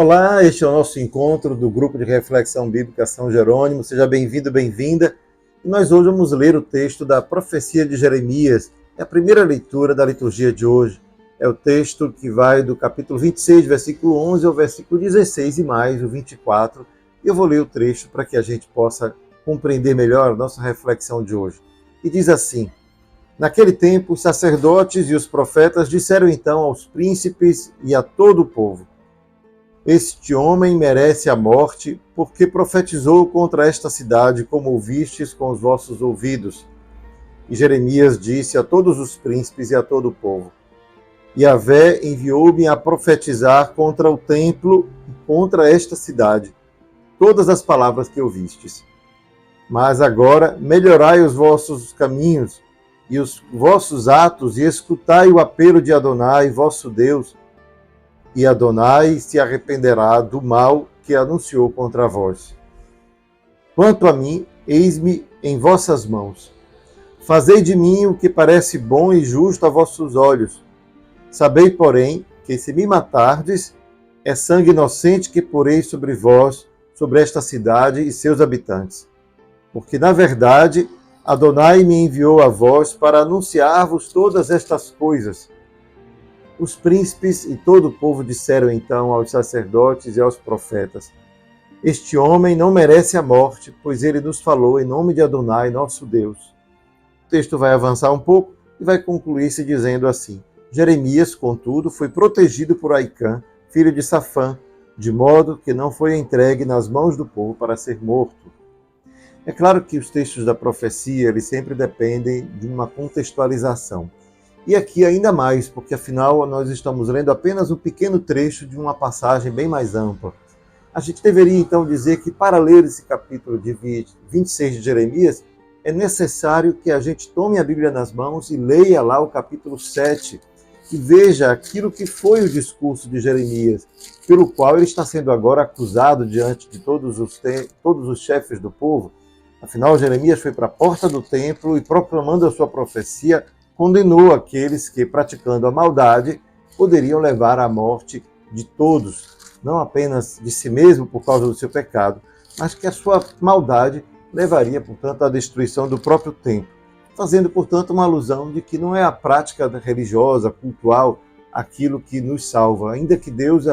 Olá, este é o nosso encontro do Grupo de Reflexão Bíblica São Jerônimo. Seja bem-vindo, bem-vinda. E nós hoje vamos ler o texto da profecia de Jeremias. É a primeira leitura da liturgia de hoje. É o texto que vai do capítulo 26, versículo 11 ao versículo 16 e mais o 24. E eu vou ler o trecho para que a gente possa compreender melhor a nossa reflexão de hoje. E diz assim: Naquele tempo, os sacerdotes e os profetas disseram então aos príncipes e a todo o povo: Este homem merece a morte, porque profetizou contra esta cidade, como ouvistes com os vossos ouvidos. E Jeremias disse a todos os príncipes e a todo o povo: Yahvé enviou-me a profetizar contra o templo e contra esta cidade, todas as palavras que ouvistes. Mas agora melhorai os vossos caminhos e os vossos atos, e escutai o apelo de Adonai, vosso Deus, e Adonai se arrependerá do mal que anunciou contra vós. Quanto a mim, eis-me em vossas mãos. Fazei de mim o que parece bom e justo a vossos olhos. Sabei, porém, que se me matardes, é sangue inocente que porei sobre vós, sobre esta cidade e seus habitantes. Porque, na verdade, Adonai me enviou a vós para anunciar-vos todas estas coisas. Os príncipes e todo o povo disseram então aos sacerdotes e aos profetas: Este homem não merece a morte, pois ele nos falou em nome de Adonai, nosso Deus. O texto vai avançar um pouco e vai concluir-se dizendo assim: Jeremias, contudo, foi protegido por Aicã, filho de Safã, de modo que não foi entregue nas mãos do povo para ser morto. É claro que os textos da profecia eles sempre dependem de uma contextualização. E aqui ainda mais, porque afinal nós estamos lendo apenas um pequeno trecho de uma passagem bem mais ampla. A gente deveria então dizer que para ler esse capítulo de 26 de Jeremias, é necessário que a gente tome a Bíblia nas mãos e leia lá o capítulo 7, e veja aquilo que foi o discurso de Jeremias, pelo qual ele está sendo agora acusado diante de todos os chefes do povo. Afinal, Jeremias foi para a porta do templo e, proclamando a sua profecia, condenou aqueles que, praticando a maldade, poderiam levar à morte de todos, não apenas de si mesmo por causa do seu pecado, mas que a sua maldade levaria, portanto, à destruição do próprio templo, fazendo, portanto, uma alusão de que não é a prática religiosa, cultural, aquilo que nos salva, ainda que Deus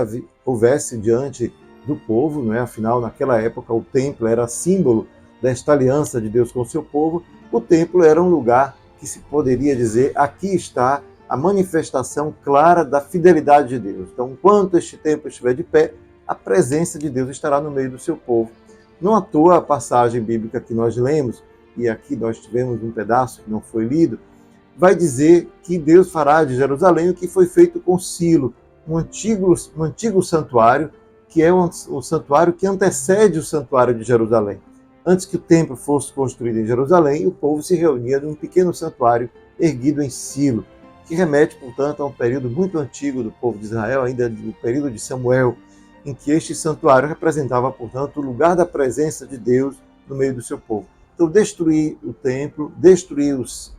houvesse diante do povo, não é? Afinal, naquela época, o templo era símbolo desta aliança de Deus com o seu povo. O templo era um lugar que se poderia dizer: aqui está a manifestação clara da fidelidade de Deus. Então, enquanto este templo estiver de pé, a presença de Deus estará no meio do seu povo. Não à toa a passagem bíblica que nós lemos, e aqui nós tivemos um pedaço que não foi lido, vai dizer que Deus fará de Jerusalém o que foi feito com Silo, um antigo santuário, que é o santuário que antecede o santuário de Jerusalém. Antes que o templo fosse construído em Jerusalém, o povo se reunia num pequeno santuário erguido em Silo, que remete, portanto, a um período muito antigo do povo de Israel, ainda do período de Samuel, em que este santuário representava, portanto, o lugar da presença de Deus no meio do seu povo. Então, destruir o templo,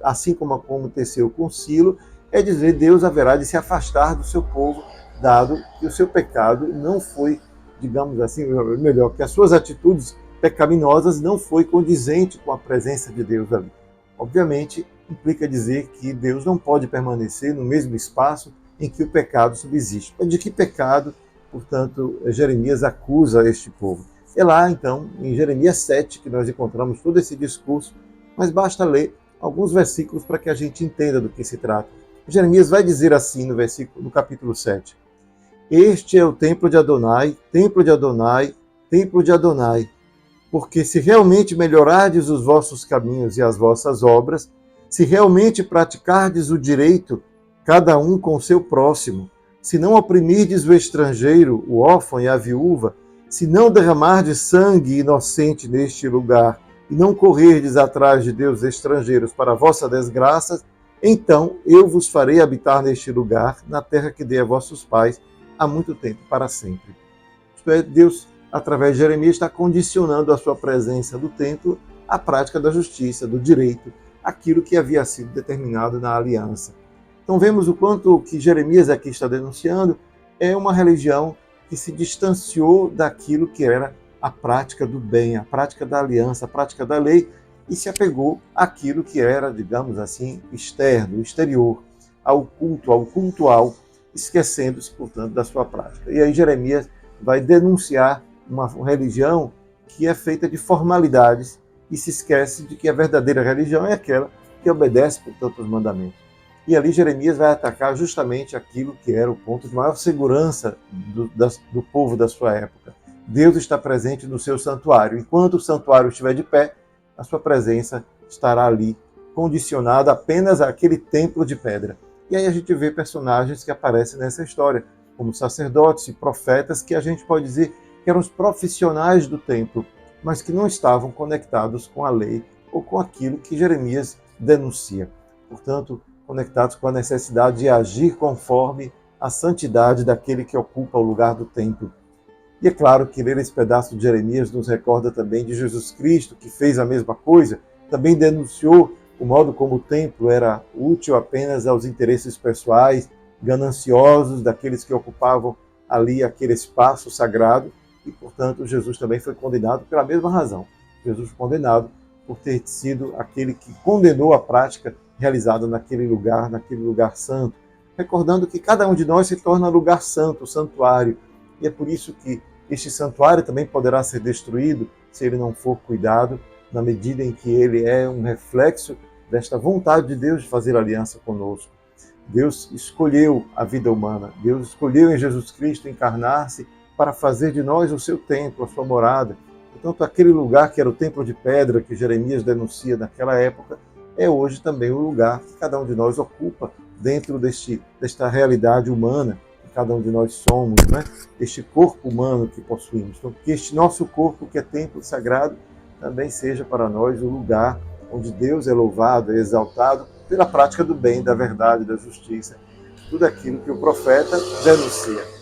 assim como aconteceu com Silo, é dizer que Deus haverá de se afastar do seu povo, dado que o seu pecado não foi, digamos assim, melhor, que as suas atitudes pecaminosas não foi condizente com a presença de Deus ali. Obviamente, implica dizer que Deus não pode permanecer no mesmo espaço em que o pecado subsiste. De que pecado, portanto, Jeremias acusa este povo? É lá, então, em Jeremias 7, que nós encontramos todo esse discurso, mas basta ler alguns versículos para que a gente entenda do que se trata. Jeremias vai dizer assim no capítulo 7: Este é o templo de Adonai, templo de Adonai, templo de Adonai. Porque se realmente melhorardes os vossos caminhos e as vossas obras, se realmente praticardes o direito, cada um com o seu próximo, se não oprimirdes o estrangeiro, o órfão e a viúva, se não derramardes sangue inocente neste lugar, e não correrdes atrás de deuses estrangeiros para a vossa desgraça, então eu vos farei habitar neste lugar, na terra que dei a vossos pais, há muito tempo, para sempre. Isto é, Deus, através de Jeremias, está condicionando a sua presença do templo à prática da justiça, do direito, aquilo que havia sido determinado na aliança. Então vemos o quanto que Jeremias aqui está denunciando é uma religião que se distanciou daquilo que era a prática do bem, a prática da aliança, a prática da lei, e se apegou àquilo que era, digamos assim, externo, exterior, ao culto, ao cultual, esquecendo-se, portanto, da sua prática. E aí Jeremias vai denunciar uma religião que é feita de formalidades e se esquece de que a verdadeira religião é aquela que obedece, portanto, aos mandamentos. E ali Jeremias vai atacar justamente aquilo que era o ponto de maior segurança do povo da sua época. Deus está presente no seu santuário. Enquanto o santuário estiver de pé, a sua presença estará ali, condicionada apenas àquele templo de pedra. E aí a gente vê personagens que aparecem nessa história, como sacerdotes e profetas, que a gente pode dizer que eram os profissionais do templo, mas que não estavam conectados com a lei ou com aquilo que Jeremias denuncia. Portanto, conectados com a necessidade de agir conforme a santidade daquele que ocupa o lugar do templo. E é claro que ler esse pedaço de Jeremias nos recorda também de Jesus Cristo, que fez a mesma coisa, também denunciou o modo como o templo era útil apenas aos interesses pessoais, gananciosos daqueles que ocupavam ali aquele espaço sagrado, e, portanto, Jesus também foi condenado pela mesma razão. Jesus foi condenado por ter sido aquele que condenou a prática realizada naquele lugar santo, recordando que cada um de nós se torna lugar santo, santuário, e é por isso que este santuário também poderá ser destruído se ele não for cuidado, na medida em que ele é um reflexo desta vontade de Deus de fazer aliança conosco. Deus escolheu a vida humana, Deus escolheu em Jesus Cristo encarnar-se para fazer de nós o seu templo, a sua morada. Portanto, aquele lugar que era o templo de pedra que Jeremias denuncia naquela época, é hoje também o lugar que cada um de nós ocupa dentro desta realidade humana que cada um de nós somos, né? Este corpo humano que possuímos. Então, que este nosso corpo, que é templo sagrado, também seja para nós o lugar onde Deus é louvado, é exaltado pela prática do bem, da verdade, da justiça, tudo aquilo que o profeta denuncia.